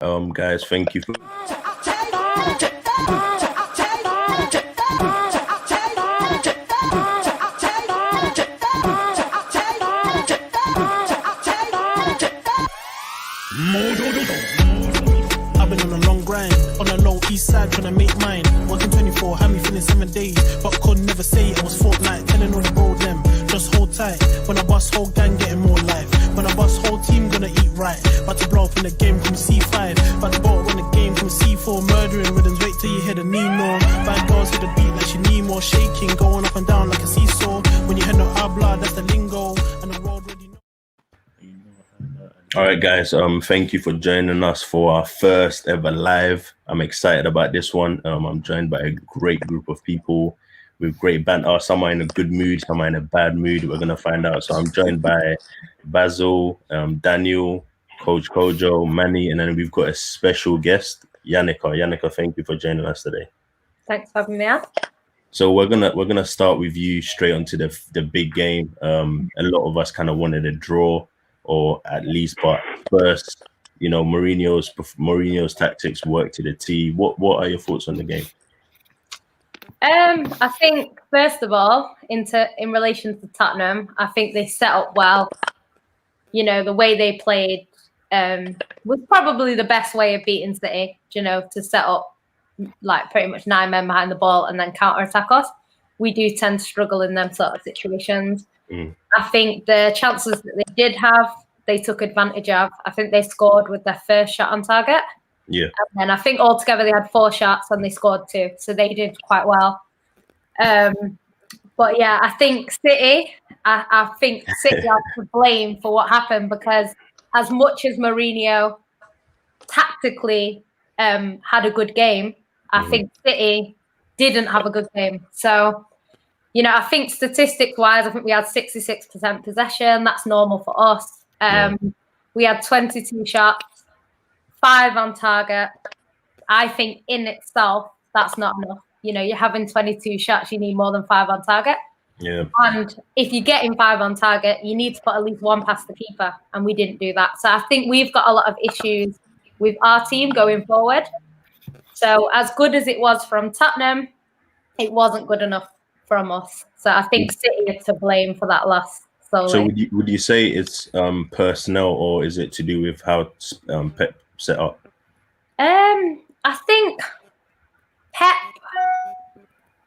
Guys, thank you for I've been on a long grind, on a low east side trying to make mine. Working 24, had me feeling 7 days, but could never say it was fortnight. Telling all the road them, just hold tight. When I bust whole gang, getting more life. When I bust whole team, gonna eat right. About to blow up in the game, come C5. About to blow up in the game, come C4. Murdering rhythms, wait till you hear the Nino. Bad girls hit the beat like she need more. Shaking, going up and down like a seesaw. When you hear no habla, that's the lingo. And the world already knows. All right, guys. Thank you for joining us for our first ever live. I'm excited about this one. I'm joined by a great group of people with great banter. Some are in a good mood, some are in a bad mood. We're gonna find out. So I'm joined by Basil, Daniel, Coach Kojo, Manny, and then we've got a special guest, Yannicka. Yannicka, thank you for joining us today. Thanks for having me out. So we're gonna start with you straight onto the big game. A lot of us kind of wanted a draw, or at least, but first, you know, Mourinho's tactics work to the T. What are your thoughts on the game? I think first of all, in relation to Tottenham, I think they set up well. You know, the way they played was probably the best way of beating City. You know, to set up like pretty much 9 men behind the ball and then counter attack us. We do tend to struggle in them sort of situations. I think the chances that they did have, they took advantage of. I think they scored with their first shot on target. Yeah. And then I think altogether they had 4 shots and they scored 2. So they did quite well. But yeah, I think City, I think City are to blame for what happened, because as much as Mourinho tactically had a good game, I think City didn't have a good game. So, you know, I think statistics-wise, I think we had 66% possession. That's normal for us. We had 22 shots, 5 on target. I think in itself, that's not enough. You know, you're having 22 shots, you need more than 5 on target. Yeah. And if you're getting 5 on target, you need to put at least 1 past the keeper, and we didn't do that. So I think we've got a lot of issues with our team going forward. So as good as it was from Tottenham, it wasn't good enough from us. So I think City is to blame for that loss. So would you say it's personnel, or is it to do with how Pep set up? I think Pep.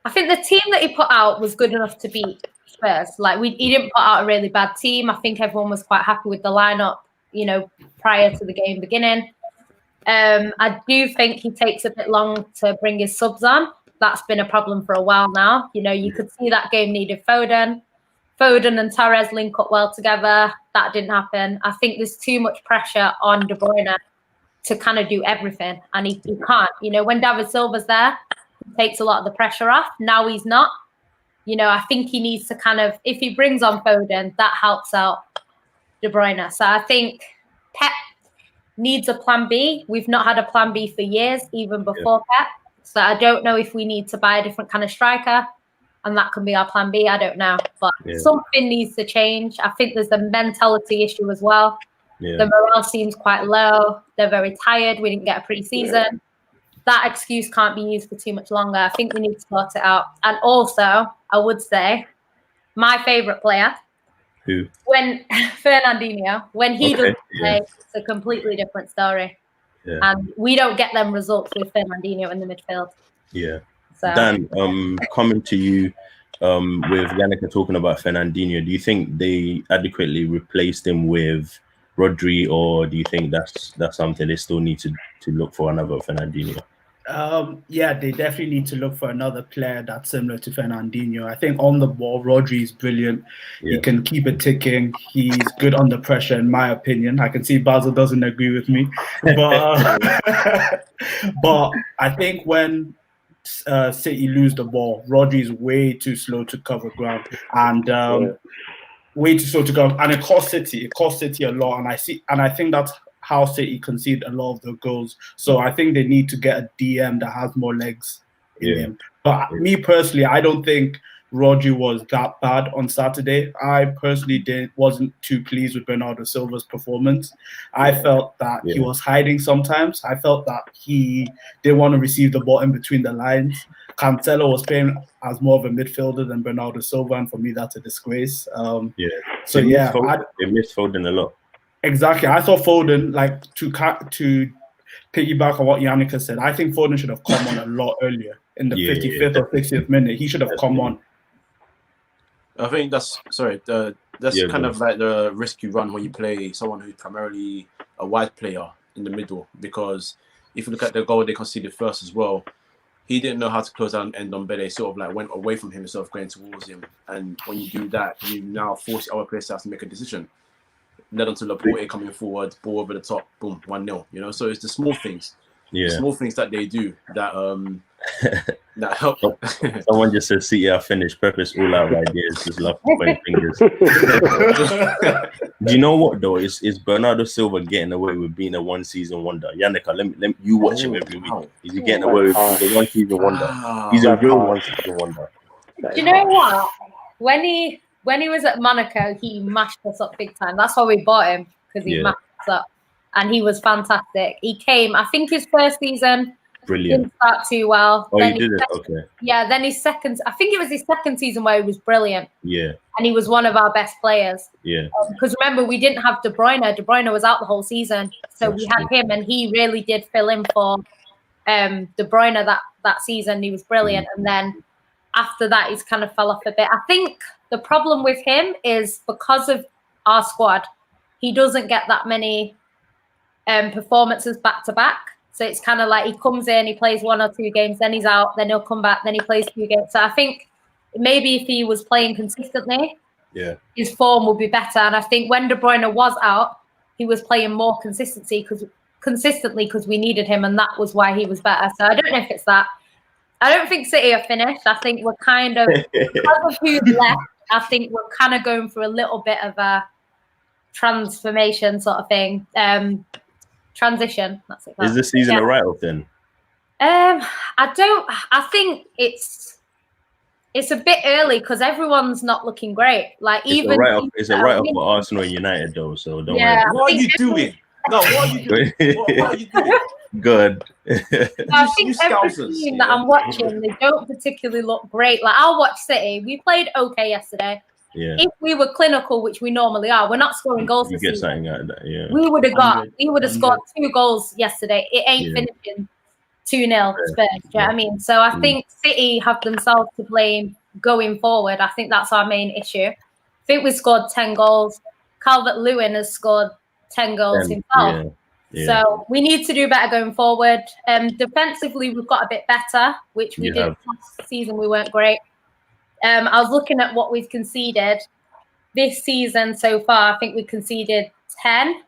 I think the team that he put out was good enough to beat Spurs. Like he didn't put out a really bad team. I think everyone was quite happy with the lineup, you know, prior to the game beginning. I do think he takes a bit long to bring his subs on. That's been a problem for a while now. You know, you could see that game needed Foden. Foden and Torres link up well together. That didn't happen. I think there's too much pressure on De Bruyne to kind of do everything, and he can't. You know, when David Silva's there, he takes a lot of the pressure off. Now he's not. You know, I think he needs to kind of, if he brings on Foden, that helps out De Bruyne. So I think Pep needs a plan B. We've not had a plan B for years, even before Pep. So I don't know if we need to buy a different kind of striker, and that can be our plan B. I don't know. But something needs to change. I think there's a mentality issue as well. The morale seems quite low. They're very tired. We didn't get a pre-season. That excuse can't be used for too much longer. I think we need to sort it out. And also, I would say, my favourite player, when Fernandinho, when he doesn't play, it's a completely different story. And we don't get them results with Fernandinho in the midfield. So. Dan, coming to you with Yannicka talking about Fernandinho, do you think they adequately replaced him with Rodri, or do you think that's something they still need to look for another Fernandinho? Yeah, they definitely need to look for another player that's similar to Fernandinho. I think on the ball, Rodri is brilliant. He can keep it ticking. He's good under pressure, in my opinion. I can see Basil doesn't agree with me. But, but I think when City lose the ball, Rodri is way too slow to cover ground. And way too slow to go. And it cost City. It cost City a lot. And I think that's how City concede a lot of the goals. So I think they need to get a DM that has more legs in him. But me personally, I don't think Rodri was that bad on Saturday. I personally wasn't too pleased with Bernardo Silva's performance. I felt that he was hiding sometimes. I felt that he didn't want to receive the ball in between the lines. Cancelo was playing as more of a midfielder than Bernardo Silva, and for me, that's a disgrace. So they missed Foden a lot. Exactly. I thought Foden, like, to piggyback on what Yannicka said, I think Foden should have come on a lot earlier in the 55th or 60th minute. He should have come on. I think that's kind of like the risk you run when you play someone who's primarily a wide player in the middle, because if you look at the goal they conceded first as well, he didn't know how to close down and Ndombele sort of like went away from him instead of going towards him. And when you do that, you now force our players to have to make a decision. Led onto Laporte coming forward, ball over the top, boom, 1-0. You know, so it's the small things. The small things that they do that that help. Someone just said, "See, I finished. Pepe's all out ideas. Just love to point fingers." Do you know what though? Is Bernardo Silva getting away with being a one-season wonder? Yannicka, let you watch him every week. Is he getting away with being a one-season wonder? He's a real one-season wonder. Do you know what? When he was at Monaco, he mashed us up big time. That's why we bought him, because he mashed us up. And he was fantastic. He came, I think his first season didn't start too well. Oh, then he did it? Okay. Yeah, then his second, I think it was his second season where he was brilliant. Yeah. And he was one of our best players. Yeah. Because remember, we didn't have De Bruyne. De Bruyne was out the whole season. So we had him, and he really did fill in for De Bruyne that season. He was brilliant. And then after that, he's kind of fell off a bit. I think the problem with him is because of our squad, he doesn't get that many performances back to back. So it's kind of like he comes in, he plays 1 or 2 games, then he's out, then he'll come back, then he plays 2 games. So I think maybe if he was playing consistently, his form would be better. And I think when De Bruyne was out, he was playing more consistently because we needed him, and that was why he was better. So I don't know if it's that. I don't think City are finished. I think we're kind of, because of who's left, I think we're kind of going through a little bit of a transformation sort of thing. Transition. That's it. Is this season a write-off then? I think it's a bit early because everyone's not looking great. Like it's a write-off for Arsenal and United though. So don't worry. What are you doing? No, what are you doing? What are you doing? Good. I think every team that I'm watching, they don't particularly look great. Like I'll watch City. We played okay yesterday. Yeah. If we were clinical, which we normally are, we're not scoring goals. You get something out of that, yeah. We would have scored 2 goals yesterday. It ain't finishing 2-0 Spurs. Do you know what I mean? So I think City have themselves to blame going forward. I think that's our main issue. I think we scored 10 goals. Calvert-Lewin has scored 10 goals himself. Yeah. So we need to do better going forward. Defensively, we've got a bit better, which we did last season. We weren't great. I was looking at what we've conceded this season so far. I think we conceded 10.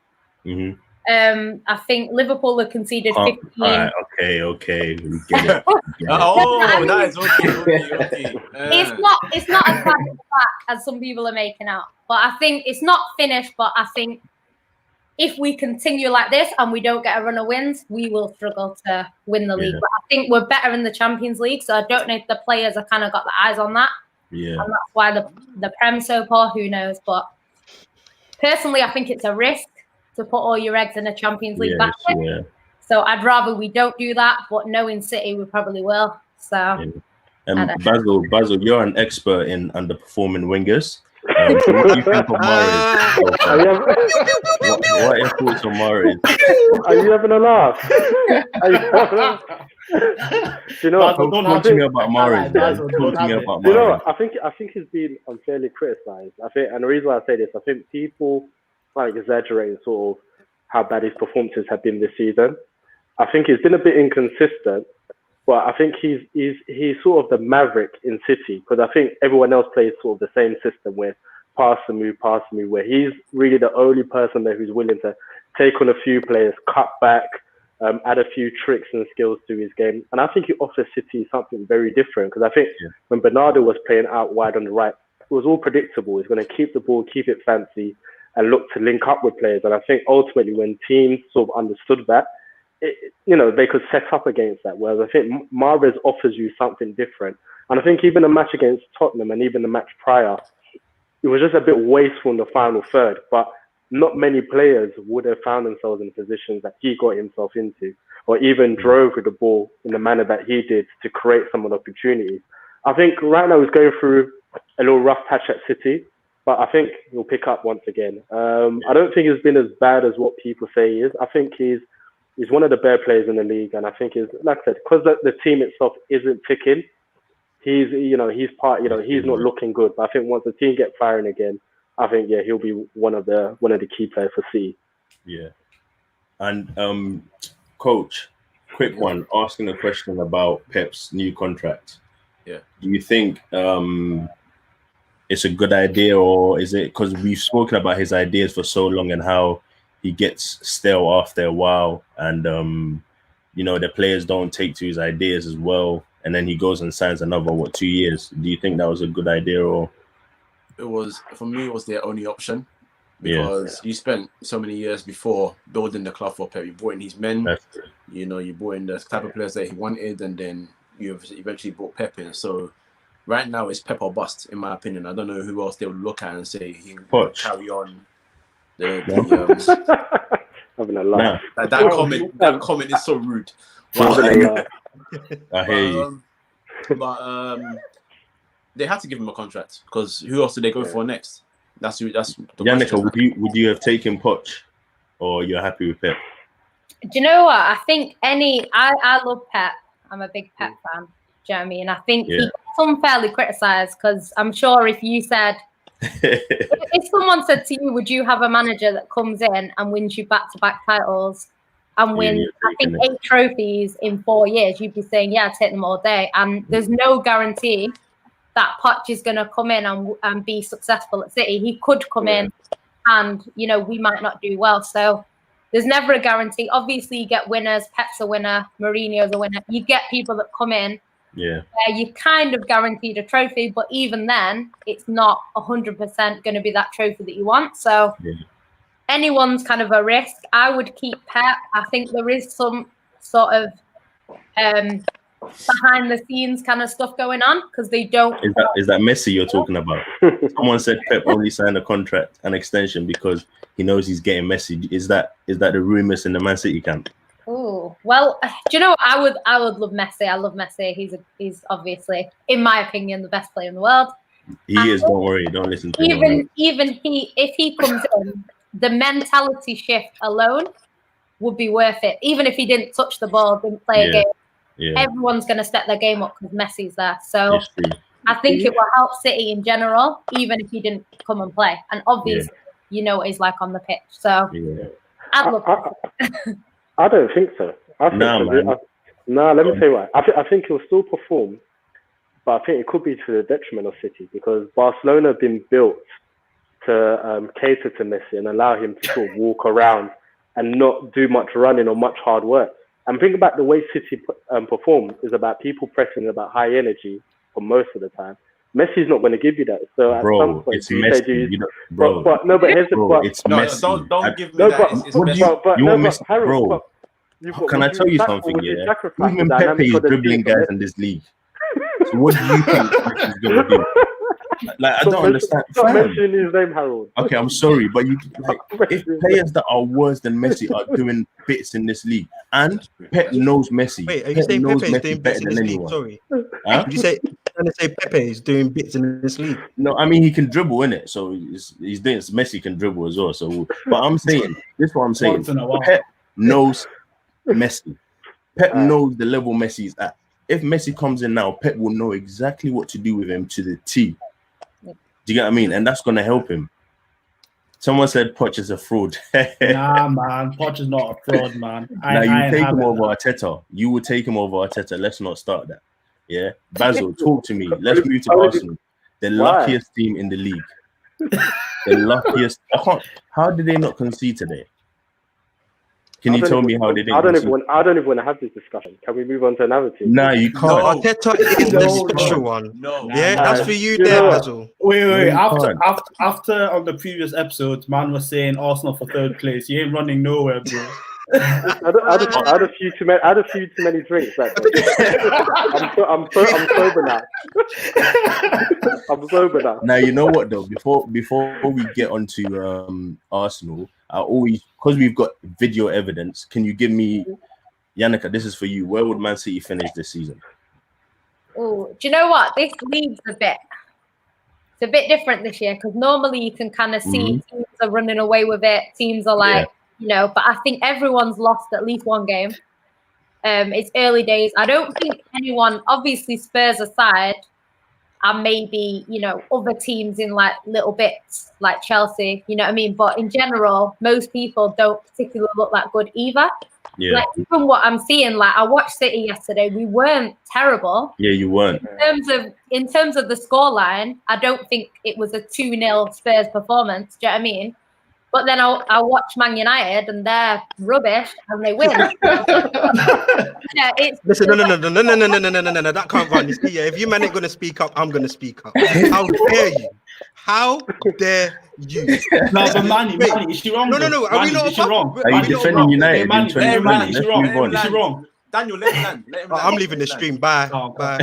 I think Liverpool have conceded 15. Okay. We get it. That is okay. It's not as bad as some people are making out. But I think it's not finished. But I think if we continue like this and we don't get a run of wins, we will struggle to win the league. But I think we're better in the Champions League, so I don't know if the players have kind of got the eyes on that. Yeah. And that's why the Prem's so poor, who knows. But personally, I think it's a risk to put all your eggs in a Champions League basket. Yeah. So I'd rather we don't do that, but knowing City, we probably will. So Basil, you're an expert in underperforming wingers. What do you think of Mahrez? What are your thoughts on Mahrez? Are you having a laugh? You know, talk to me about Mahrez. You know, I think he's been unfairly criticised. And the reason why I say this, I think people like exaggerating sort of how bad his performances have been this season. I think he's been a bit inconsistent, but I think he's sort of the maverick in City, because I think everyone else plays sort of the same system where pass and move, where he's really the only person there who's willing to take on a few players, cut back, add a few tricks and skills to his game. And I think he offers City something very different, because I think when Bernardo was playing out wide on the right, it was all predictable. He's going to keep the ball, keep it fancy, and look to link up with players. And I think ultimately when teams sort of understood that, they could set up against that. Whereas I think Mahrez offers you something different. And I think even the match against Tottenham and even the match prior, it was just a bit wasteful in the final third. But not many players would have found themselves in positions that he got himself into, or even drove with the ball in the manner that he did to create some of the opportunities. I think right now he's going through a little rough patch at City, but I think he'll pick up once again. I don't think he's been as bad as what people say he is. I think he's one of the better players in the league, and I think like I said, because the team itself isn't ticking, he's not looking good. But I think once the team get firing again, I think he'll be one of the key players for City. Yeah, and coach, quick one, asking a question about Pep's new contract. Yeah, do you think it's a good idea, or is it because we've spoken about his ideas for so long and how he gets stale after a while, and the players don't take to his ideas as well, and then he goes and signs another 2 years? Do you think that was a good idea, or? It was, for me, it was their only option, because you spent so many years before building the club for Pepe. You brought in his men, you brought in the type of players that he wanted, and then you eventually brought Pepe in. So right now it's Pepe or bust, in my opinion. I don't know who else they would look at and say he can carry on having a laugh. That comment is so rude. I hear you. But they had to give him a contract, because who else did they go for next? That's the Yannicka, would you have taken Poch, or you're happy with Pep? Do you know what? I think I love Pep. I'm a big Pep fan. Do you know what I mean? I think he gets unfairly criticised, because I'm sure if you said, if someone said to you, would you have a manager that comes in and wins you back-to-back titles and wins, I think, 8 trophies in 4 years, you'd be saying, yeah, I'd take them all day. And there's no guarantee that Poch is going to come in and be successful at City. He could come in and, we might not do well. So there's never a guarantee. Obviously, you get winners. Pep's a winner. Mourinho's a winner. You get people that come in where you kind of guaranteed a trophy, but even then, it's not 100% going to be that trophy that you want. So anyone's kind of a risk. I would keep Pep. I think there is some sort of behind the scenes kind of stuff going on, because they don't. Is that Messi you're talking about? Someone said Pep only signed a contract, an extension, because he knows he's getting Messi. Is that the rumors in the Man City camp? Oh, well, do you know what? I would love Messi. I love Messi. He's obviously, in my opinion, the best player in the world. He is. Don't worry. Don't listen to him. If he comes in, the mentality shift alone would be worth it. Even if he didn't touch the ball, didn't play a game. Yeah. Everyone's going to step their game up because Messi's there. So I think it will help City in general, even if he didn't come and play. And obviously, what he's like on the pitch. So I'd love it. I don't think so. Let me tell you why. I think he'll still perform, but I think it could be to the detriment of City, because Barcelona have been built to cater to Messi and allow him to sort of walk around and not do much running or much hard work. And think about the way City perform is about people pressing, about high energy for most of the time. Messi's not going to give you that. So at some point, it's Messi. It's Messi. Don't give me that. Harold, can I tell you something? Yeah, even Pepe is dribbling guys in this league. So what do you think Messi's going to do? I don't understand. Stop mentioning his name, Harold. Okay, I'm sorry, but if players that are worse than Messi are doing bits in this league, and Pep knows Messi. Wait, are you saying Pepe is doing bits in this league? Sorry. Did you say Pepe is doing bits in this league? No, I mean he can dribble in it, so he's doing. Messi can dribble as well. So, but I'm saying this is what I'm saying. Pep knows Messi. Pep knows the level Messi is at. If Messi comes in now, Pep will know exactly what to do with him to the T. Do you get what I mean? And that's going to help him. Someone said Poch is a fraud. Nah, man. Poch is not a fraud, man. You take him over Arteta. You would take him over Arteta. Let's not start that. Yeah? Basil, talk to me. Let's move to Arsenal. The luckiest team in the league. The luckiest. How did they not concede today? Can you tell me how they did? I don't even want to have this discussion. Can we move on to another team? No, you can't. No, Arteta is the special one. No. Yeah, that's for you there, Basil. Wait. After on the previous episode, man was saying Arsenal for third place. You ain't running nowhere, bro. I had a few too many drinks that day. I'm sober now. I'm sober now. Now you know what though. Before we get onto Arsenal, I always, because we've got video evidence. Can you give me, Yannicka? This is for you. Where would Man City finish this season? Oh, do you know what? This league's a bit different this year, because normally you can kind of see teams are running away with it. Teams are like, but I think everyone's lost at least one game. It's early days. I don't think anyone, obviously Spurs aside, and maybe, other teams in like little bits like Chelsea, you know what I mean? But in general, most people don't particularly look that good either. Yeah. Like, even what I'm seeing, like I watched City yesterday, we weren't terrible. Yeah, you weren't. In terms of the scoreline, I don't think it was a 2-0 Spurs performance. Do you know what I mean? But then I watch Man United and they're rubbish and they win. Listen, no, that can't run. You see, if you man ain't gonna speak up, I'm gonna speak up. How dare you? How dare you? No, but Manny, is she wrong? No. Are we not? Is she wrong? Are you defending United? Manny, is she wrong? Is she wrong? Daniel, let him land. I'm leaving the stream. Bye. Oh, Bye.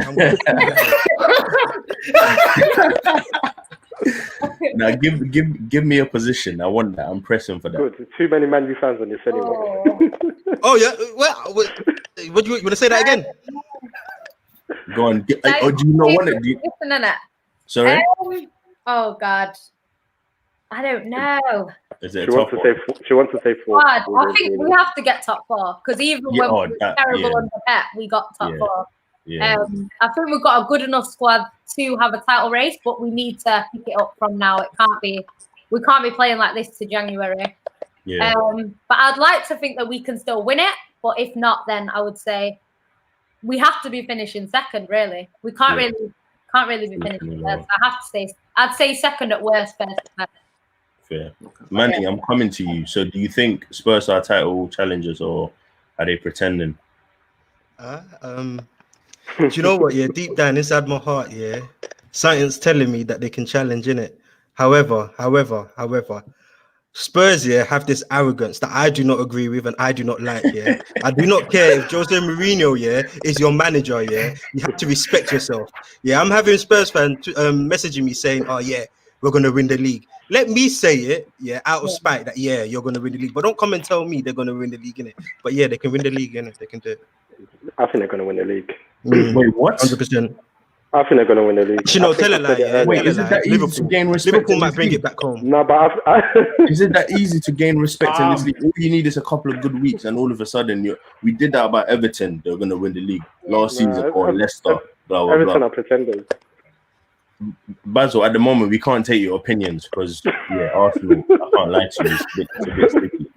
Now give me a position. I want that. I'm pressing for that. Good. Too many Man U fans on this anyway. Oh yeah. What do you want to say that again? Go on. Do you not want it? Sorry. Oh God, I don't know. Is it She wants to say 4. God, I think we have to get top 4, because even when we were terrible under Pep, we got top 4. Yeah. I think we've got a good enough squad to have a title race, but we need to pick it up from now. We can't be playing like this to January. Yeah. But I'd like to think that we can still win it. But if not, then I would say we have to be finishing second. Really, we can't really be finishing first. I'd say second at worst. First. Fair. Manny, I'm coming to you. So do you think Spurs are title challengers, or are they pretending? Do you know what? Yeah, deep down inside my heart, yeah, something's telling me that they can challenge, innit? However, Spurs, have this arrogance that I do not agree with and I do not like, yeah. I do not care if Jose Mourinho, is your manager, yeah. You have to respect yourself. Yeah, I'm having Spurs fans messaging me saying, oh, yeah, we're going to win the league. Let me say it, out of spite that, you're going to win the league. But don't come and tell me they're going to win the league, innit? But yeah, they can win the league, innit? They can do it. I think they're going to win the league. Wait, what? 100%. I think they're going to win the league. Tell it like, yeah. Wait, is it that easy to gain respect? Liverpool might bring it back home. No, but is it that easy to gain respect in this league? All you need is a couple of good weeks, and all of a sudden, we did that about Everton. They're going to win the league last season, or Leicester. Blah, Everton are pretenders. Basil, at the moment, we can't take your opinions because, Arsenal, I can't lie to you, it's a bit sticky.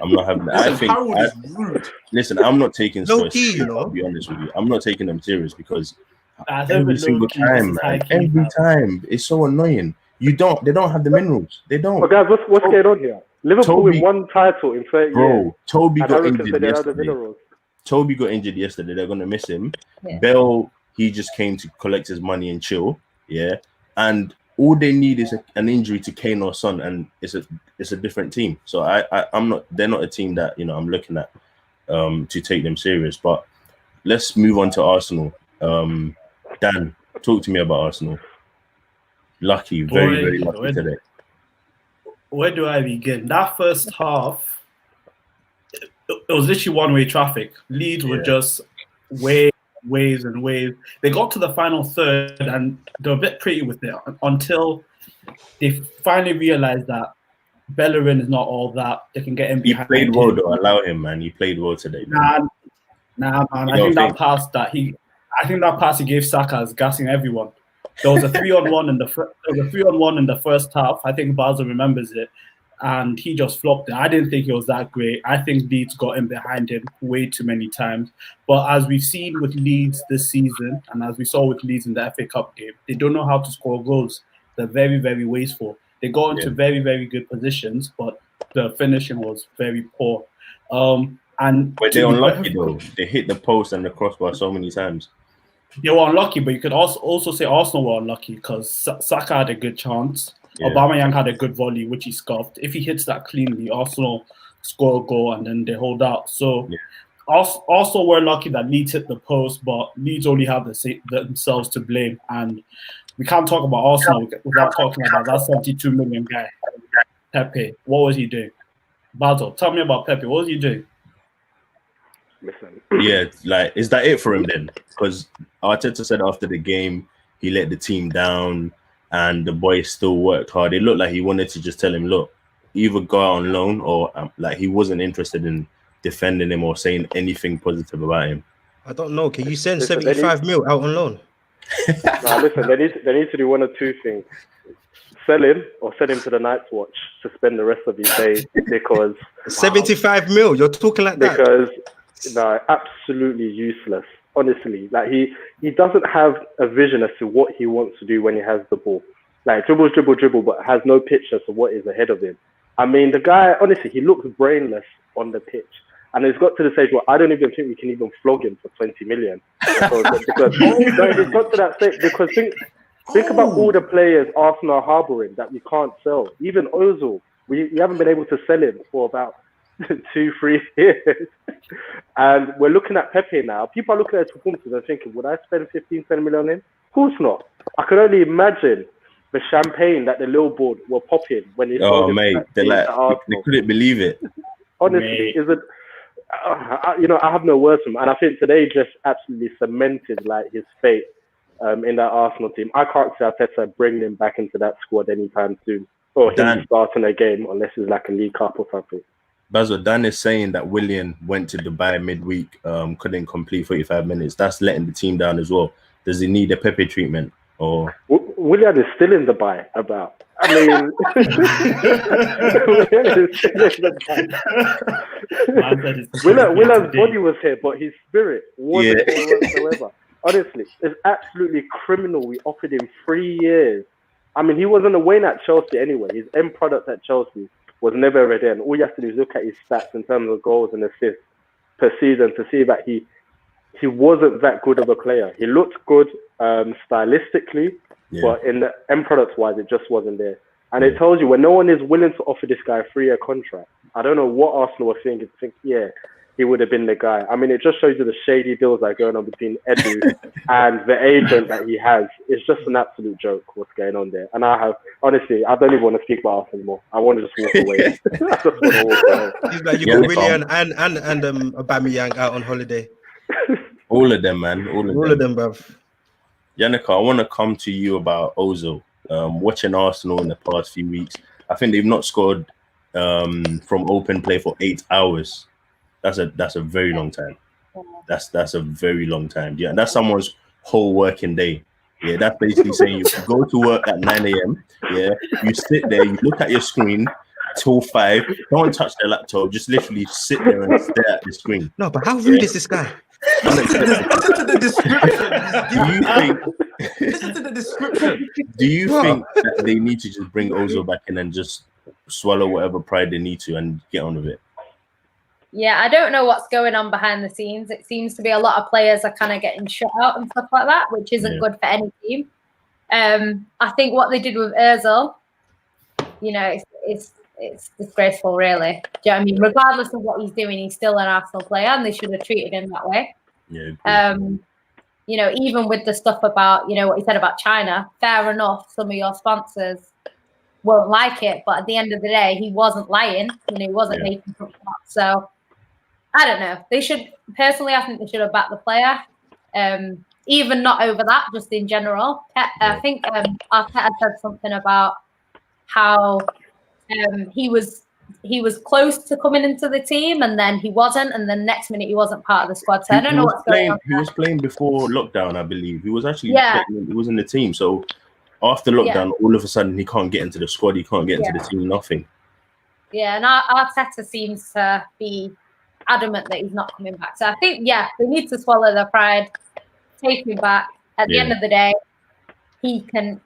I'm not having that. Listen, I'm not taking Spurs serious, I'll be honest with you. I'm not taking them serious because every single time, it's so annoying. They don't have the minerals. They don't. But guys, what's going on here? Liverpool with one title in 30 years. Toby got injured yesterday. Toby got injured yesterday. They're going to miss him. Yeah. Bell, he just came to collect his money and chill. Yeah. And all they need is an injury to Kane or Son, and it's a different team. So I'm not. They're not a team that I'm looking at to take them serious. But let's move on to Arsenal. Dan, talk to me about Arsenal. Lucky, very lucky today. Where do I begin? That first half, it was literally one-way traffic. Leeds were just waves and waves. They got to the final third and they were a bit pretty with it until they finally realized that Bellerin is not all that. They can get him behind. He played well though. Allow him, man. He played well today. Nah, man. I think that pass he gave Saka is gassing everyone. There was a 3-on-1 in the first half. I think Basil remembers it. And he just flopped it. I didn't think it was that great. I think Leeds got in behind him way too many times. But as we've seen with Leeds this season, and as we saw with Leeds in the FA Cup game, they don't know how to score goals. They're very, very wasteful. They got into very, very good positions, but the finishing was very poor. But they're unlucky though. They hit the post and the crossbar so many times. They were unlucky, but you could also say Arsenal were unlucky because Saka had a good chance. Yeah. Aubameyang had a good volley, which he scuffed. If he hits that cleanly, Arsenal score a goal, and then they hold out. So also we're lucky that Leeds hit the post, but Leeds only have themselves to blame. And we can't talk about Arsenal without talking about that 72 million guy, Pepe. What was he doing? Basil, tell me about Pepe. What was he doing? Listen. Yeah, like, is that it for him then? Because Arteta said after the game he let the team down and the boys still worked hard. It looked like he wanted to just tell him, look, either go out on loan or like he wasn't interested in defending him or saying anything positive about him. I don't know. Can you send 75 mil out on loan? Nah, listen, they need to do one of two things. Sell him or send him to the Night's Watch to spend the rest of his days because 75 mil, you're talking like that? Because no, absolutely useless. Honestly, like he doesn't have a vision as to what he wants to do when he has the ball. Like dribble, but has no picture to what is ahead of him. I mean, the guy, honestly, he looks brainless on the pitch. And it's got to the stage where I don't even think we can even flog him for 20 million. Because it's got to that stage because think about all the players Arsenal are harbouring that we can't sell. Even Ozil, we haven't been able to sell him for about 2-3 years. And we're looking at Pepe now. People are looking at his performances and thinking, would I spend 15-20 million on him? Of course not. I can only imagine the champagne that the little board were popping when he saw they couldn't believe it. Honestly, I have no words for him. And I think today just absolutely cemented like his fate in that Arsenal team. I can't see Arteta bringing him back into that squad anytime soon. Or him starting a game unless it's like a League Cup or something. Basil, Dan is saying that Willian went to Dubai midweek, couldn't complete 45 minutes. That's letting the team down as well. Does he need a Pepe treatment? Or Willian is still in Dubai about. I mean, Willian is still in Dubai. Willian's body was here, but his spirit wasn't here whatsoever. Honestly, it's absolutely criminal. We offered him 3 years. I mean, he wasn't a win at Chelsea anyway. His end product at Chelsea was never ever there. And all you have to do is look at his stats in terms of goals and assists per season to see that he wasn't that good of a player. He looked good stylistically, but in the end product wise, it just wasn't there. And it tells you when no one is willing to offer this guy a 3-year contract, I don't know what Arsenal were thinking. He would have been the guy. I mean, it just shows you the shady deals that are going on between Edu and the agent that he has. It's just an absolute joke what's going on there. And I don't even want to speak about Arsenal anymore. I want to just walk away. I just want to walk away. He's like, you got Willian and Aubameyang out on holiday. All of them, man. All of them, bruv. Yannicka, I want to come to you about Ozil. Watching Arsenal in the past few weeks, I think they've not scored from open play for 8 hours. That's a very long time. That's a very long time. Yeah, that's someone's whole working day. Yeah, that's basically saying you go to work at 9 a.m. Yeah, you sit there, you look at your screen till 5. Don't touch the laptop. Just literally sit there and stare at the screen. No, but how rude is this guy? Listen to the description. Do you think that they need to just bring Ozil back in and just swallow whatever pride they need to and get on with it? Yeah, I don't know what's going on behind the scenes. It seems to be a lot of players are kind of getting shut out and stuff like that, which isn't good for any team. I think what they did with Ozil, it's disgraceful, really. Do you know what I mean? Regardless of what he's doing, he's still an Arsenal player, and they should have treated him that way. Yeah. Even with the stuff about, what he said about China, fair enough, some of your sponsors won't like it, but at the end of the day, he wasn't lying. He wasn't making something up. So, I don't know. They should, personally, I think they should have backed the player. Even not over that, just in general. I think Arteta said something about how he was close to coming into the team, and then he wasn't, and then next minute he wasn't part of the squad. So I don't know what's going on. He was playing before lockdown, I believe. He was actually he was in the team. So after lockdown, all of a sudden he can't get into the squad. He can't get into the team. Nothing. Yeah, and Arteta seems to be adamant that he's not coming back. So I think they need to swallow their pride, take him back. At the end of the day, he can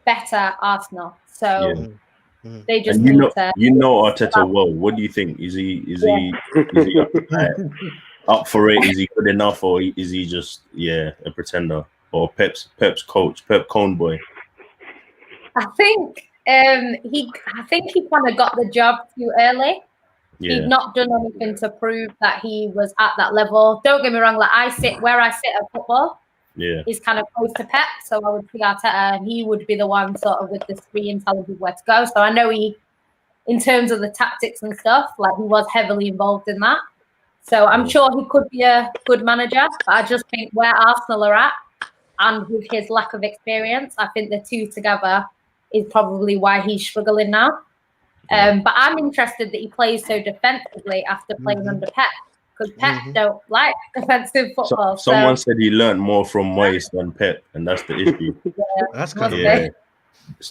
better Arsenal. So they just need to. Arteta well. What do you think? Is he up for it? Is he good enough, or is he just a pretender? Or Pep's coach, Pep Cone boy? I think I think he kind of got the job too early. Yeah. He'd not done anything to prove that he was at that level. Don't get me wrong, like I sit at football. Yeah. Is kind of close to Pep, so I would see Arteta, and he would be the one sort of with the screen telling people where to go. So I know he, in terms of the tactics and stuff, like he was heavily involved in that. So I'm sure he could be a good manager, but I just think where Arsenal are at, and with his lack of experience, I think the two together is probably why he's struggling now. But I'm interested that he plays so defensively after playing under Pep, because Pep don't like defensive football. Someone said he learned more from Moyes than Pep, and that's the issue. That's kind of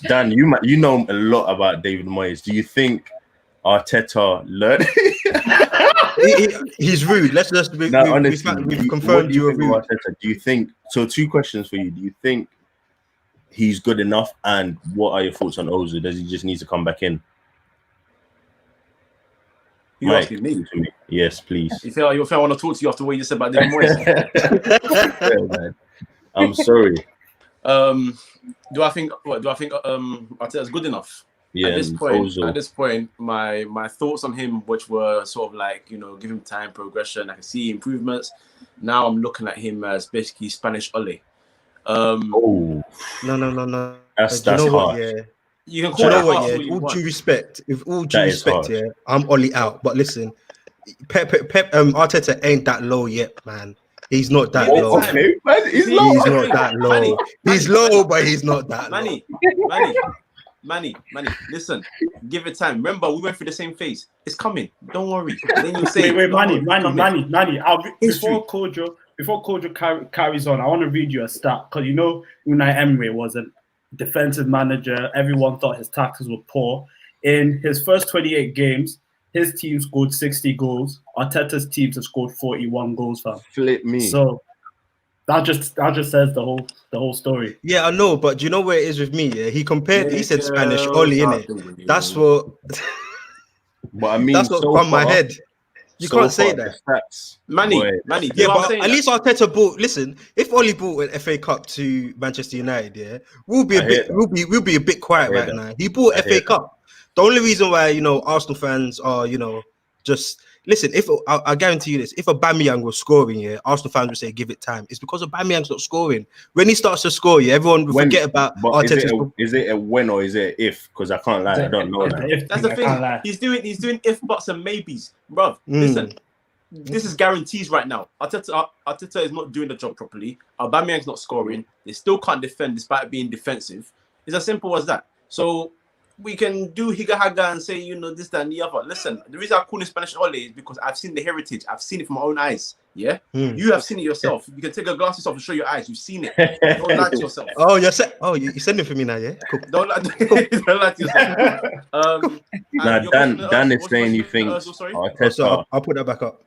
Dan, you know a lot about David Moyes. Do you think Arteta learned? He's rude. Let's just we've confirmed you are rude. Arteta, do you think so? 2 questions for you. Do you think he's good enough? And what are your thoughts on Ozil? Does he just need to come back in? You asking me? Yes, please. You feel I want to talk to you after what you just said about David Moyes? I'm sorry. Do I think Arteta's good enough? Yeah. At this point, my thoughts on him, which were sort of like, give him time, progression. I can see improvements. Now I'm looking at him as basically Spanish Ole. No. That's hard. What, yeah. You can call it what, yeah. All due respect, yeah, I'm Ole out. But listen, Pep Arteta ain't that low yet, man. He's not that low. Okay, man, he's not that low. He's low, but he's not that Manny, listen, give it time. Remember, we went through the same phase. It's coming. Don't worry. Then you say, Manny. Before Kojo carries on, I want to read you a stat, because Unai Emery was a defensive manager. Everyone thought his tactics were poor. In his first 28 games, his team scored 60 goals. Arteta's teams have scored 41 goals. Flip me. So that just says the whole story. Yeah, I know, but do you know where it is with me? Yeah, he said Spanish Ole, innit? That's what. But I mean, that's what's on my head. You can't say that. Manny. Yeah, but at least Arteta bought. Listen, if Ole bought an FA Cup to Manchester United, yeah, we'll be a bit quiet right now. He bought FA Cup. The only reason why Arsenal fans are just listen. If I guarantee you this, if Aubameyang was scoring, yeah, Arsenal fans would say give it time. It's because Aubameyang's not scoring. When he starts to score, yeah, everyone will forget about Arteta. Is it a when or is it if? Because I can't lie, I don't know that. That's the thing. He's doing if buts and maybes, bruv. Listen, this is guarantees right now. Arteta is not doing the job properly. Aubameyang's not scoring. They still can't defend despite being defensive. It's as simple as that. So we can do higa haga and say, this, that, and the other. Listen, the reason I call him Spanish Ole is because I've seen the heritage. I've seen it from my own eyes. Yeah? You have seen it yourself. You can take a glasses off and show your eyes. You've seen it. Don't lie to yourself. Oh, you're sending for me now, yeah? Cool. Don't lie to yourself. Dan is saying you think Arteta... I'll put that back up.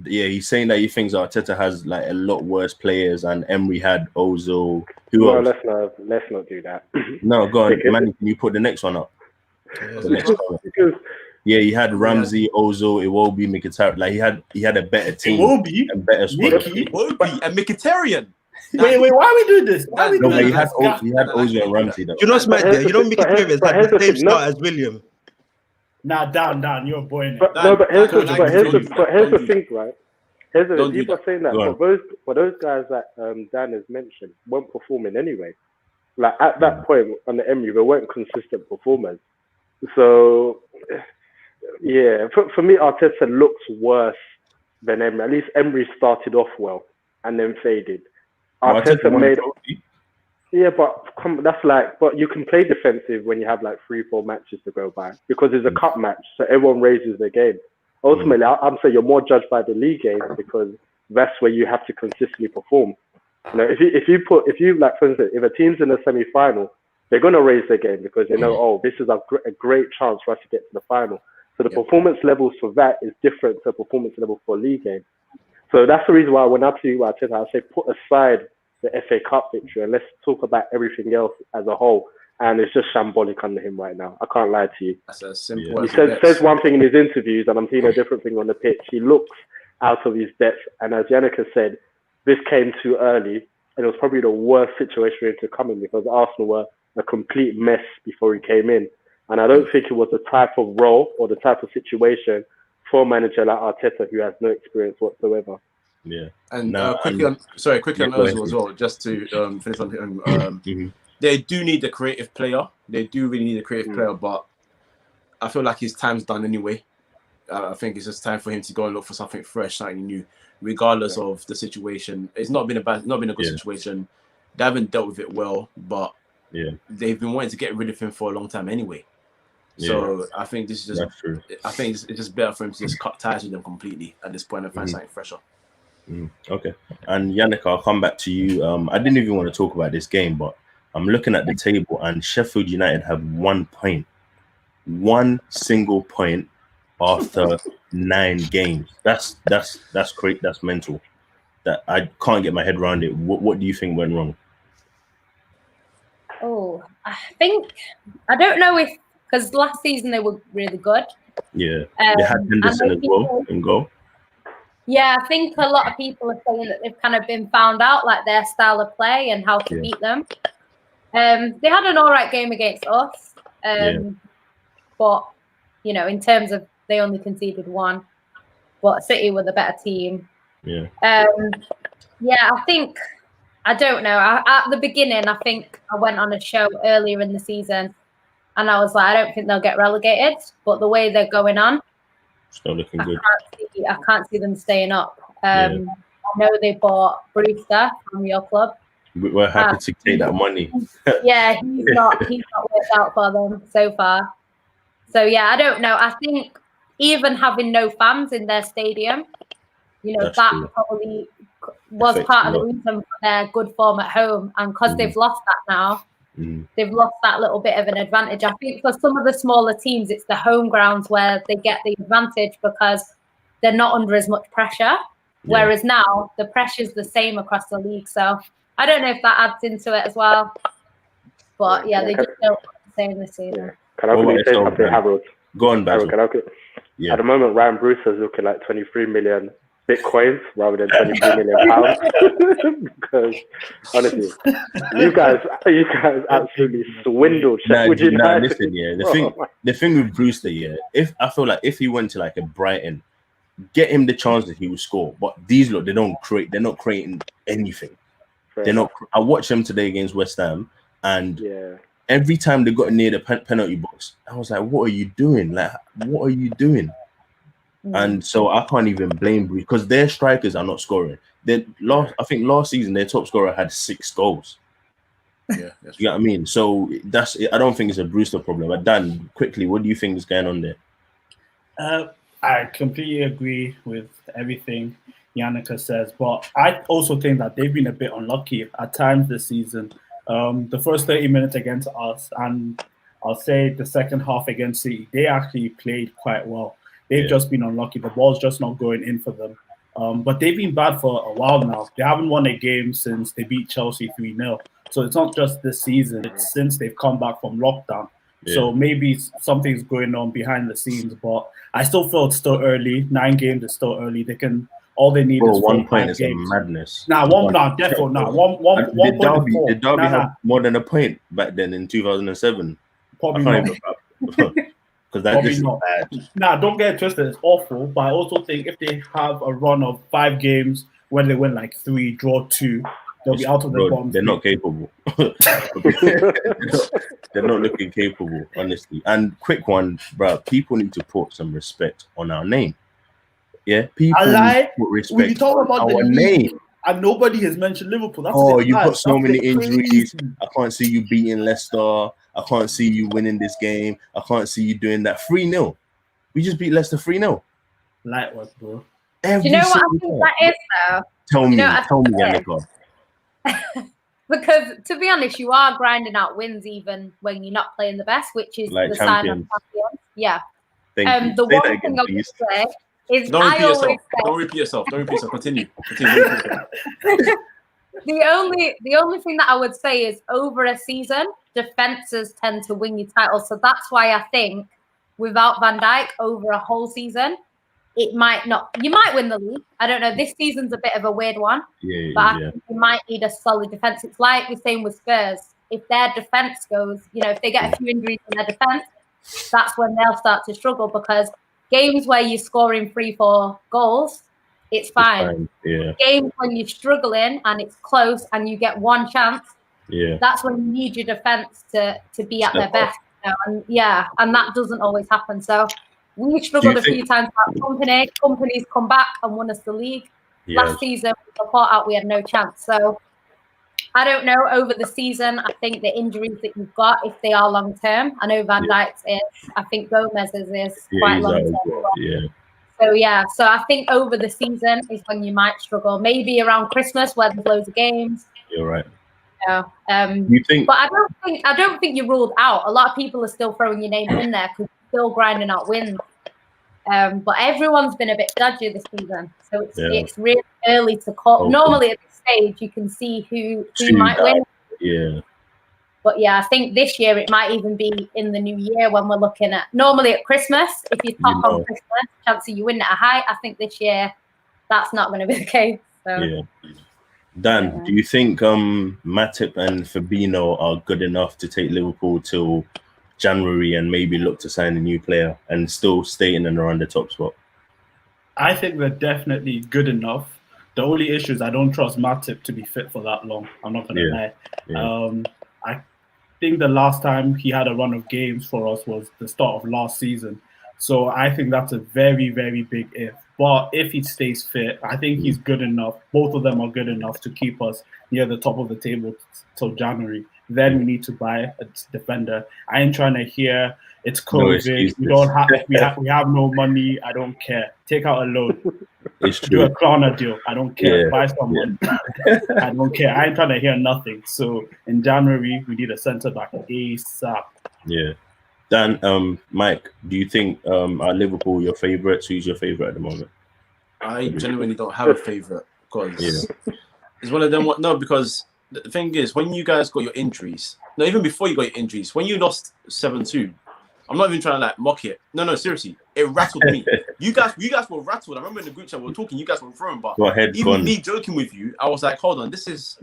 Yeah, he's saying that he thinks Arteta has like a lot worse players, and Emery had Ozil. Who else? Let's not do that. No, go on, Manny. Can you put the next one up? Yeah, he had Ramsey, Ozil, Iwobi, Mkhitaryan. Like he had a better team, and better squad. Iwobi and Mkhitaryan. Wait, why are we doing this? He had Ozil and Ramsey though. You know what's mad there? Mkhitaryan is like the same start as William. Nah, down, you're a boy. But here's the thing, right? People are saying that for those guys that Dan has mentioned weren't performing anyway. Like at that point on the Emery, they weren't consistent performers. So yeah, for me, Arteta looks worse than Emery. At least Emery started off well and then faded. Arteta made. Yeah, but but you can play defensive when you have like 3-4 matches to go by because it's a cup match, so everyone raises their game. Ultimately, I'm saying you're more judged by the league game because that's where you have to consistently perform. If you like, for instance, if a team's in the semi-final, they're going to raise their game because they know, this is a great chance for us to get to the final. So the performance levels for that is different to performance level for a league game. So that's the reason why when I see Arteta, I say put aside the FA Cup victory and let's talk about everything else as a whole. And it's just shambolic under him right now. I can't lie to you. That's as simple as he says one thing in his interviews, and I'm seeing a different thing on the pitch. He looks out of his depth, and as Yannick said, this came too early, and it was probably the worst situation to come in because Arsenal were a complete mess before he came in. And I don't think it was the type of role or the type of situation for a manager like Arteta, who has no experience whatsoever. Yeah. And quickly on Ozil as well, just to finish on him. They do need a creative player. They do really need a creative player, but I feel like his time's done anyway. I think it's just time for him to go and look for something fresh, something new, regardless of the situation. It's not been a good situation. They haven't dealt with it well, but they've been wanting to get rid of him for a long time anyway. So I think this is just true. I think it's just better for him to just cut ties with them completely at this point and find something fresher. Okay. And Yannick, I'll come back to you. I didn't even want to talk about this game, but I'm looking at the table and Sheffield United have 1 point. 1 single point after 9 games. That's great. That's mental. That I can't get my head around it. What do you think went wrong? Oh, I don't know if, because last season they were really good. Yeah, they had Henderson as well in goal. Yeah, I think a lot of people are saying that they've kind of been found out, like their style of play and how to beat them. They had an all right game against us, but you know, in terms of they only conceded 1, but City were the better team. Yeah. I think, I don't know. At the beginning, I think I went on a show earlier in the season, and I was like, I don't think they'll get relegated. But the way they're going on, still looking good. I can't see them staying up. I know they bought Brewster from your club. We're happy to take that money. He's not worked out for them so far. So I don't know. I think even having no fans in their stadium, you know, probably was part of the reason for their good form at home. And because they've lost that now, they've lost that little bit of an advantage. I think for some of the smaller teams, it's the home grounds where they get the advantage because they're not under as much pressure. Whereas now the pressure's the same across the league. So I don't know if that adds into it as well. But they just don't say in this season. Yeah. Can I quickly say something, Harold? Go on, Basil. At the moment, Ryan Brewster is looking like 23 million Bitcoins rather than 23 million pounds. Because honestly, you guys absolutely swindled. The thing with Brewster, I feel like if he went to like a Brighton, get him the chance that he would score. But these they're not creating anything. They're not. I watched them today against West Ham, and every time they got near the penalty box, I was like, "What are you doing? Like, what are you doing?" And so I can't even blame Bruce because their strikers are not scoring. I think last season their top scorer had 6 goals. Yeah, you know what I mean. So I don't think it's a Brewster problem. But Dan, quickly, what do you think is going on there? I completely agree with everything Yannicka says, but I also think that they've been a bit unlucky at times this season. The first 30 minutes against us, and I'll say the second half against City, they actually played quite well. They've just been unlucky. The ball's just not going in for them. But they've been bad for a while now. They haven't won a game since they beat Chelsea 3-0. So it's not just this season. It's since they've come back from lockdown. Yeah. So maybe something's going on behind the scenes. But I still feel it's still early. 9 games is still early. All they need is 1 point is a madness. Definitely not. Did Derby have more than a point back then in 2007? Probably not. Because that is bad. Don't get it twisted. It's awful. But I also think if they have a run of 5 games where they win like 3, draw 2, they'll be out of the bottom. They're not capable. They're not looking capable, honestly. And quick one, bro. People need to put some respect on our name. Yeah, people need to put respect when you talk about our name. And nobody has mentioned Liverpool. You've got so many injuries. I can't see you beating Leicester. I can't see you winning this game. I can't see you doing that. 3-0. We just beat Leicester 3-0. Light work, bro. Do you know what I think that is, though? Tell me, Yannicka. Because, to be honest, you are grinding out wins even when you're not playing the best, which is like the champions. sign of champions. Yeah. Thank you. The Say one that again, thing I would please. say is Don't repeat yourself. Continue. The only thing that I would say is over a season, defenses tend to win you titles. So that's why I think without Van Dijk over a whole season, it might not. You might win the league. I don't know. This season's a bit of a weird one. But I think you might need a solid defense. It's like the same with Spurs. if their defense goes, if they get a few injuries in their defense, that's when they'll start to struggle, because games where you're scoring 3-4 goals, it's fine. Yeah. Games when you're struggling and it's close and you get one chance, that's when you need your defense to be at their best. And that doesn't always happen. So we struggled a few times about companies come back and won us the league. Last season, we thought out we had no chance. So I don't know, over the season, I think the injuries that you've got, if they are long term, I know Van Dijk's is, I think Gomez's is quite long term. So I think over the season is when you might struggle. Maybe around Christmas where there's loads of games. You're right. You think? But I don't think you're ruled out. A lot of people are still throwing your name in there because you're still grinding out wins. But everyone's been a bit dodgy this season, so it's really early to call. Normally at this stage, you can see who might win. Yeah. But I think this year it might even be in the new year when we're looking at. Normally at Christmas, if you top on Christmas, chances you win at a high. I think this year that's not going to be the case. So. Dan, do you think Matip and Fabinho are good enough to take Liverpool till January and maybe look to sign a new player and still stay in and around the top spot? I think they're definitely good enough. The only issue is I don't trust Matip to be fit for that long. I'm not going to lie. I think the last time he had a run of games for us was the start of last season. So I think that's a very, very big if. But if he stays fit, I think he's good enough. Both of them are good enough to keep us near the top of the table till January. Then we need to buy a defender. I ain't trying to hear it's COVID. We have no money. I don't care. Take out a loan. Do a Klarna deal. I don't care. Buy someone. I don't care. I ain't trying to hear nothing. So in January we need a centre back ASAP. Yeah. Dan, Mike, do you think are Liverpool your favourites? Who's your favourite at the moment? I genuinely don't have a favourite because it's one of them. Because the thing is, when you guys got your injuries, even before you got your injuries, when you lost 7-2, I'm not even trying to mock it. No, seriously, it rattled me. You guys were rattled. I remember in the group chat we were talking. You guys were thrown, but even me joking with you, I was like, hold on, this is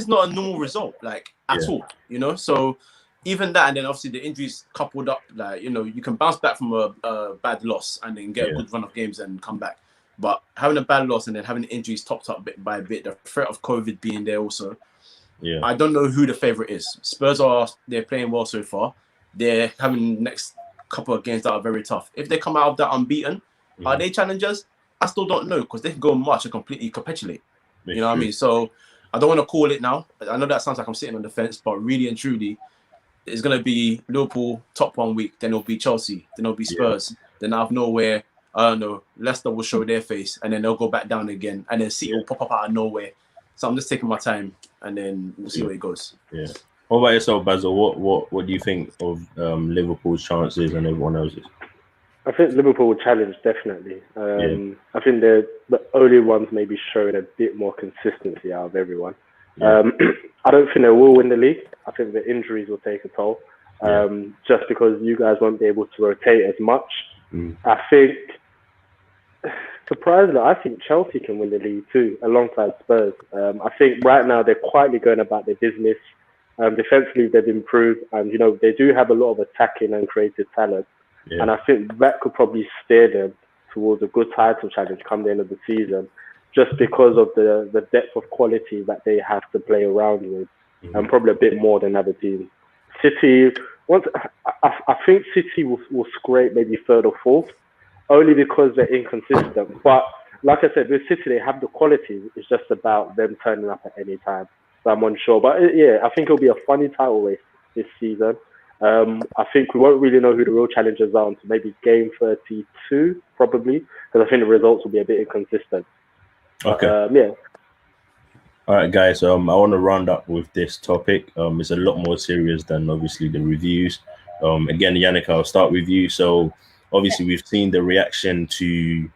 not a normal result, at all. So. Even that, and then obviously the injuries coupled up, you can bounce back from a bad loss and then get a good run of games and come back. But having a bad loss and then having the injuries topped up bit by bit, the threat of COVID being there also. Yeah. I don't know who the favourite is. Spurs they're playing well so far. They're having next couple of games that are very tough. If they come out of that unbeaten, are they challengers? I still don't know because they can go in March and completely capitulate. You know what I mean? So I don't want to call it now. I know that sounds like I'm sitting on the fence, but really and truly, it's going to be Liverpool top 1 week, then it'll be Chelsea, then it'll be Spurs, then out of nowhere, I don't know, Leicester will show their face, and then they'll go back down again, and then City will pop up out of nowhere. So I'm just taking my time, and then we'll see where it goes. Yeah. What about yourself, Basil? What do you think of Liverpool's chances and everyone else's? I think Liverpool will challenge, definitely. I think they're the only ones maybe showing a bit more consistency out of everyone. I don't think they will win the league. I think the injuries will take a toll, just because you guys won't be able to rotate as much. I think, surprisingly, I think Chelsea can win the league too, alongside Spurs. I think right now they're quietly going about their business. Defensively, they've improved, and they do have a lot of attacking and creative talent. And I think that could probably steer them towards a good title challenge come the end of the season, just because of the depth of quality that they have to play around with, and probably a bit more than other teams. City, I think City will scrape maybe third or fourth, only because they're inconsistent. But like I said, with City, they have the quality. It's just about them turning up at any time. So I'm unsure. But I think it'll be a funny title race this season. I think we won't really know who the real challengers are until maybe game 32, probably, because I think the results will be a bit inconsistent. Okay. All right, guys. I want to round up with this topic. It's a lot more serious than obviously the reviews. Again, Yannick, I'll start with you. So obviously we've seen the reaction to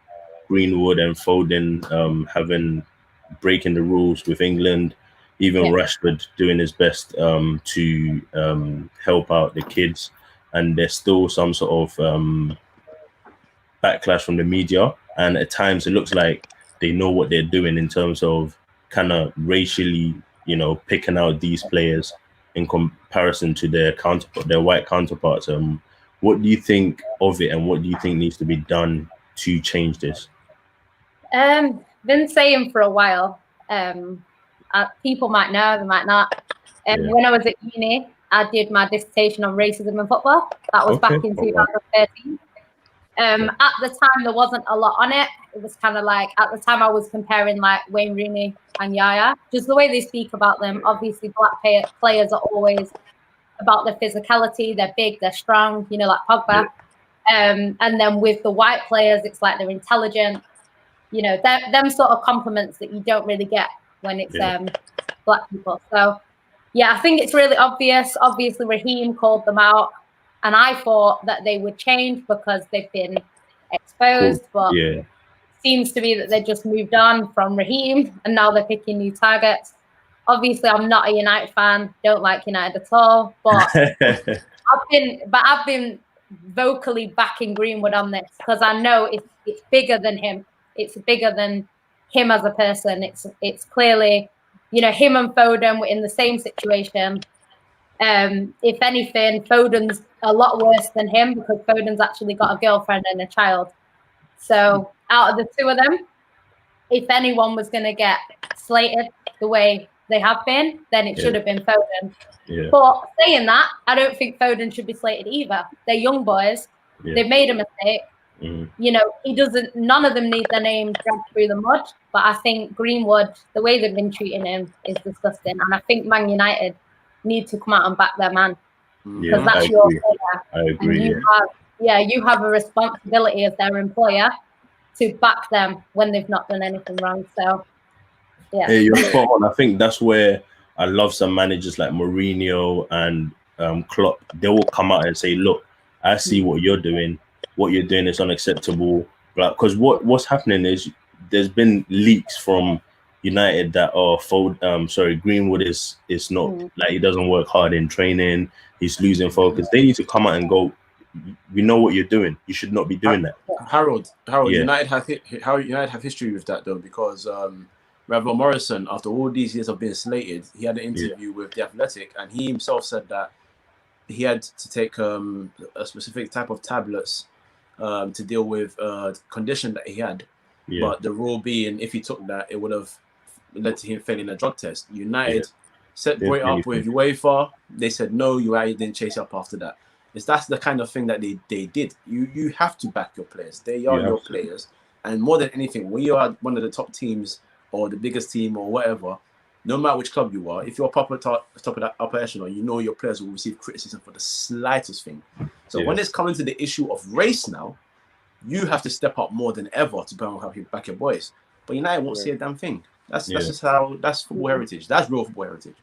Greenwood and Foden breaking the rules with England. Even Rashford doing his best to help out the kids, and there's still some sort of backlash from the media. And at times, it looks like they know what they're doing in terms of kind of racially, picking out these players. in comparison to their white counterparts. What do you think of it, and what do you think needs to be done to change this? Been saying for a while. People might know, they might not. When I was at uni, I did my dissertation on racism in football. That was back in 2013. At the time, there wasn't a lot on it. It was kind of like, at the time, I was comparing like Wayne Rooney and Yaya, just the way they speak about them. Obviously, black players are always about their physicality. They're big, they're strong, you know, like Pogba. And then with the white players, it's like they're intelligent. You know, them sort of compliments that you don't really get when it's black people. So, yeah, I think it's really obvious. Obviously, Raheem called them out. And I thought that they would change because they've been exposed. But it seems to be that they just moved on from Raheem and now they're picking new targets. Obviously, I'm not a United fan. Don't like United at all. But I've been vocally backing Greenwood on this because I know it's bigger than him. It's bigger than him as a person. It's clearly, you know, him and Foden were in the same situation. If anything, Foden's a lot worse than him because Foden's actually got a girlfriend and a child. So out of the two of them, if anyone was going to get slated the way they have been, then it should have been Foden. Yeah. But saying that, I don't think Foden should be slated either. They're young boys. Yeah. They've made a mistake. You know, none of them need their name dragged through the mud. But I think Greenwood, the way they've been treating him is disgusting. And I think Man United need to come out and back their man. Because that's your player. I agree. And you have a responsibility as their employer to back them when they've not done anything wrong. So, yeah. Hey, you're spot on. I think that's where I love some managers like Mourinho and Klopp. They will come out and say, look, I see what you're doing. What you're doing is unacceptable. Because what's happening is there's been leaks from United that Greenwood is not like he doesn't work hard in training. He's losing focus. They need to come out and go, we know what you're doing. You should not be doing that. Harold, United have history with that though, because Ravel Morrison, after all these years of being slated, he had an interview with The Athletic, and he himself said that he had to take a specific type of tablets to deal with a condition that he had. But the rule being, if he took that, it would have led to him failing a drug test. United set Boy up with UEFA. They said no, United didn't chase up after that. That's the kind of thing that they did. You have to back your players. They are your players. And more than anything, when you are one of the top teams or the biggest team or whatever, no matter which club you are, if you're top of that upper echelon, you know your players will receive criticism for the slightest thing. So when it's coming to the issue of race now, you have to step up more than ever to go and help back your boys. But United won't see a damn thing. That's football heritage. That's real football heritage.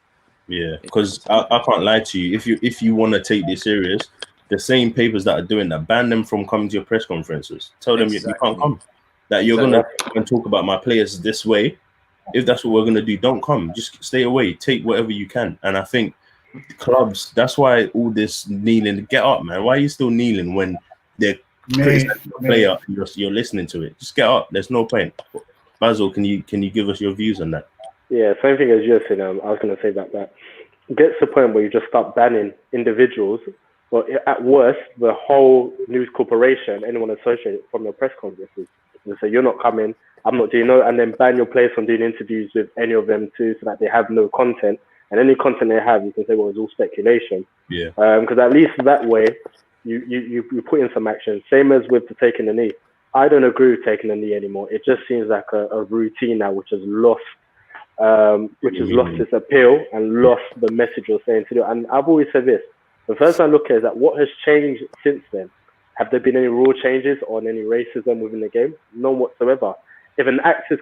Yeah, because I can't lie to you. If you want to take this serious, the same papers that are doing that, ban them from coming to your press conferences. Tell them you can't come. That you're gonna talk about my players this way. If that's what we're gonna do, don't come. Just stay away. Take whatever you can. And I think clubs. That's why all this kneeling. Get up, man. Why are you still kneeling when they're criticizing the player? You're listening to it. Just get up. There's no point. Basil, can you give us your views on that? Yeah, same thing as you said. I was going to say that gets to the point where you just start banning individuals, or at worst, the whole news corporation, anyone associated from your press conferences. And say, you're not coming, I'm not doing no, and then ban your players from doing interviews with any of them too, so that they have no content. And any content they have, you can say, well, it's all speculation. Yeah. Because at least that way, you put in some action. Same as with the taking the knee. I don't agree with taking the knee anymore. It just seems like a routine now, which has lost its appeal and lost the message you're saying to do. And I've always said this: the first time I look at is that what has changed since then. Have there been any rule changes on any racism within the game? None whatsoever. If an act of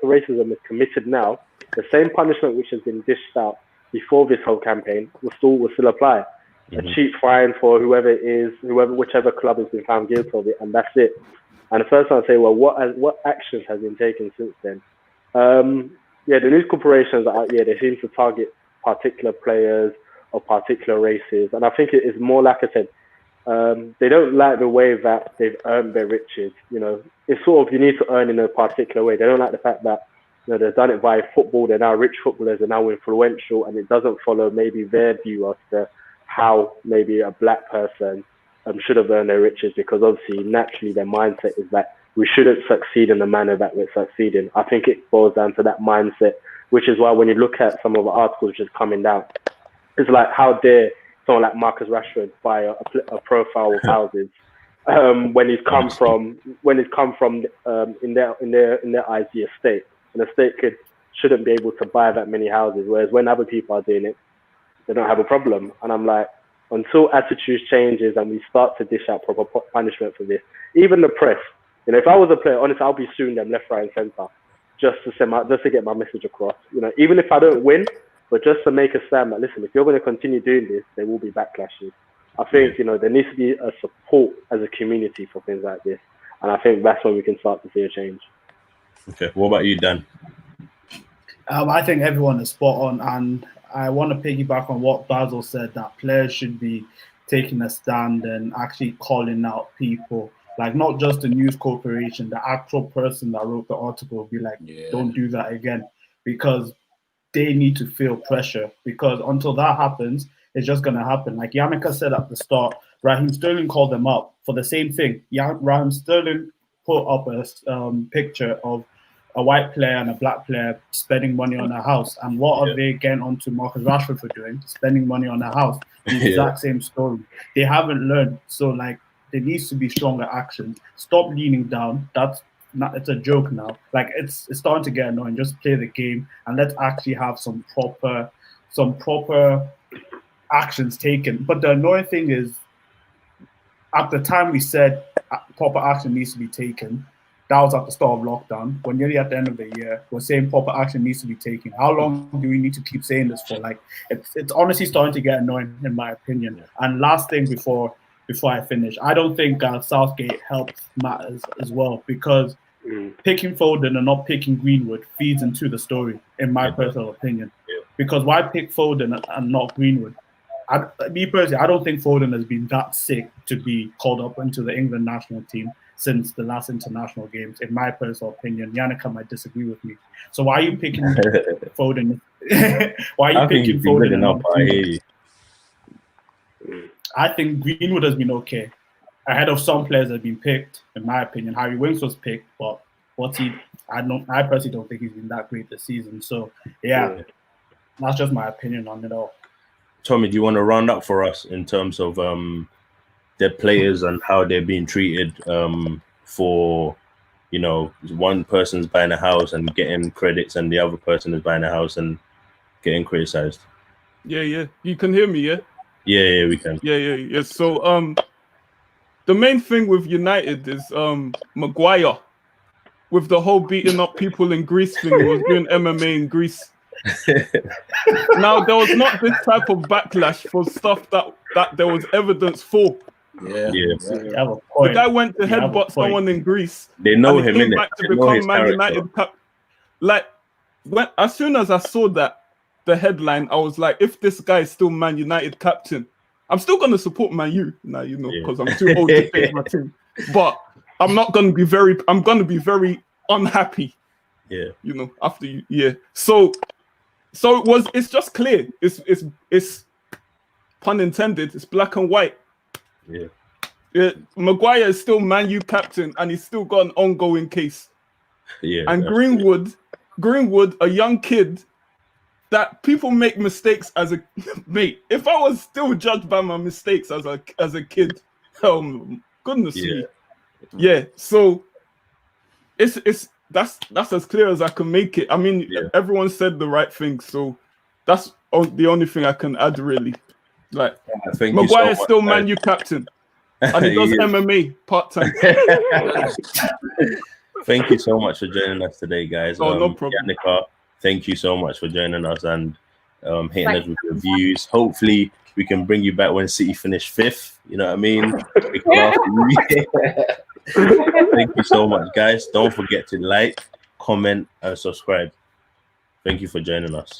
racism is committed now, the same punishment which has been dished out before this whole campaign will still apply. A cheap fine for whichever club has been found guilty of it, and that's it. And the first time I say, well, what actions has been taken since then? The news corporations they seem to target particular players or particular races, and I think it is more like I said. They don't like the way that they've earned their riches. You know, it's sort of you need to earn in a particular way. They don't like the fact that they've done it via football. They're now rich footballers. They're now influential, and it doesn't follow maybe their view as to how maybe a black person should have earned their riches, because obviously naturally their mindset is that we shouldn't succeed in the manner that we're succeeding. I think it boils down to that mindset, which is why when you look at some of the articles just coming down, it's like, how dare someone like Marcus Rashford buy a profile of houses when he's come from in their eyes the estate, and the state shouldn't be able to buy that many houses, whereas when other people are doing it, they don't have a problem. And I'm like, until attitudes changes and we start to dish out proper punishment for this, even the press, you know, if I was a player, honestly, I'll be suing them left, right, and centre just to get my message across. You know, even if I don't win, but just to make a stand that, listen, if you're going to continue doing this, there will be backlashes. I think, you know, there needs to be a support as a community for things like this, and I think that's when we can start to see a change. Okay, what about you, Dan? I think everyone is spot on, and I want to piggyback on what Basil said, that players should be taking a stand and actually calling out people, like not just the news corporation, the actual person that wrote the article will be like, don't do that again, because they need to feel pressure, because until that happens, it's just going to happen. Like Yannicka said at the start, Raheem Sterling called them up for the same thing. Raheem Sterling put up a picture of a white player and a black player spending money on a house. And what are they getting onto Marcus Rashford for doing? Spending money on a house. The exact same story. They haven't learned. So, like, there needs to be stronger action. Stop leaning down. It's a joke now. Like, it's starting to get annoying. Just play the game and let's actually have some proper actions taken. But the annoying thing is, at the time we said proper action needs to be taken, that was at the start of lockdown. We're nearly at the end of the year. We're saying proper action needs to be taken. How long do we need to keep saying this for? Like, it's honestly starting to get annoying, in my opinion. And last thing before I finish, I don't think Southgate helped matters as well, because picking Foden and not picking Greenwood feeds into the story, in my personal opinion. Because why pick Foden and not Greenwood? Me personally, I don't think Foden has been that sick to be called up into the England national team since the last international games, in my personal opinion. Yannicka might disagree with me. So why are you picking Foden? Why are you picking Foden? I think Greenwood has been okay, ahead of some players that have been picked, in my opinion. Harry Winks was picked, but I personally don't think he's been that great this season. So yeah, that's just my opinion on it all. Tommy, do you want to round up for us in terms of their players and how they're being treated for, you know, one person's buying a house and getting credits and the other person is buying a house and getting criticized? Yeah. You can hear me, yeah? Yeah, we can. Yeah. So the main thing with United is Maguire, with the whole beating up people in Greece thing. He was doing MMA in Greece. Now, there was not this type of backlash for stuff that there was evidence for. Yeah. The guy went to headbutt someone in Greece. They know him, came back to become Man United cap. Like, as soon as I saw the headline, I was like, if this guy is still Man United captain, I'm still going to support Man U now, you know, because I'm too old to face my team. But I'm not going to be I'm going to be very unhappy. Yeah. You know, after you. Yeah. So it's just clear. It's pun intended. It's black and white. Yeah. Maguire is still Man U captain, and he's still got an ongoing case. Yeah. And Greenwood, a young kid, that people make mistakes as a mate. If I was still judged by my mistakes as a kid, goodness me. Yeah. So that's as clear as I can make it. I mean, everyone said the right thing, so that's the only thing I can add, really. Like, Maguire is still Man U captain, and he does MMA part-time. Thank you so much for joining us today, guys. Oh, no problem. Yannicka, thank you so much for joining us and hitting us with your views. Hopefully, we can bring you back when City finish 5th. You know what I mean? Thank you so much, guys. Don't forget to like, comment, and subscribe. Thank you for joining us.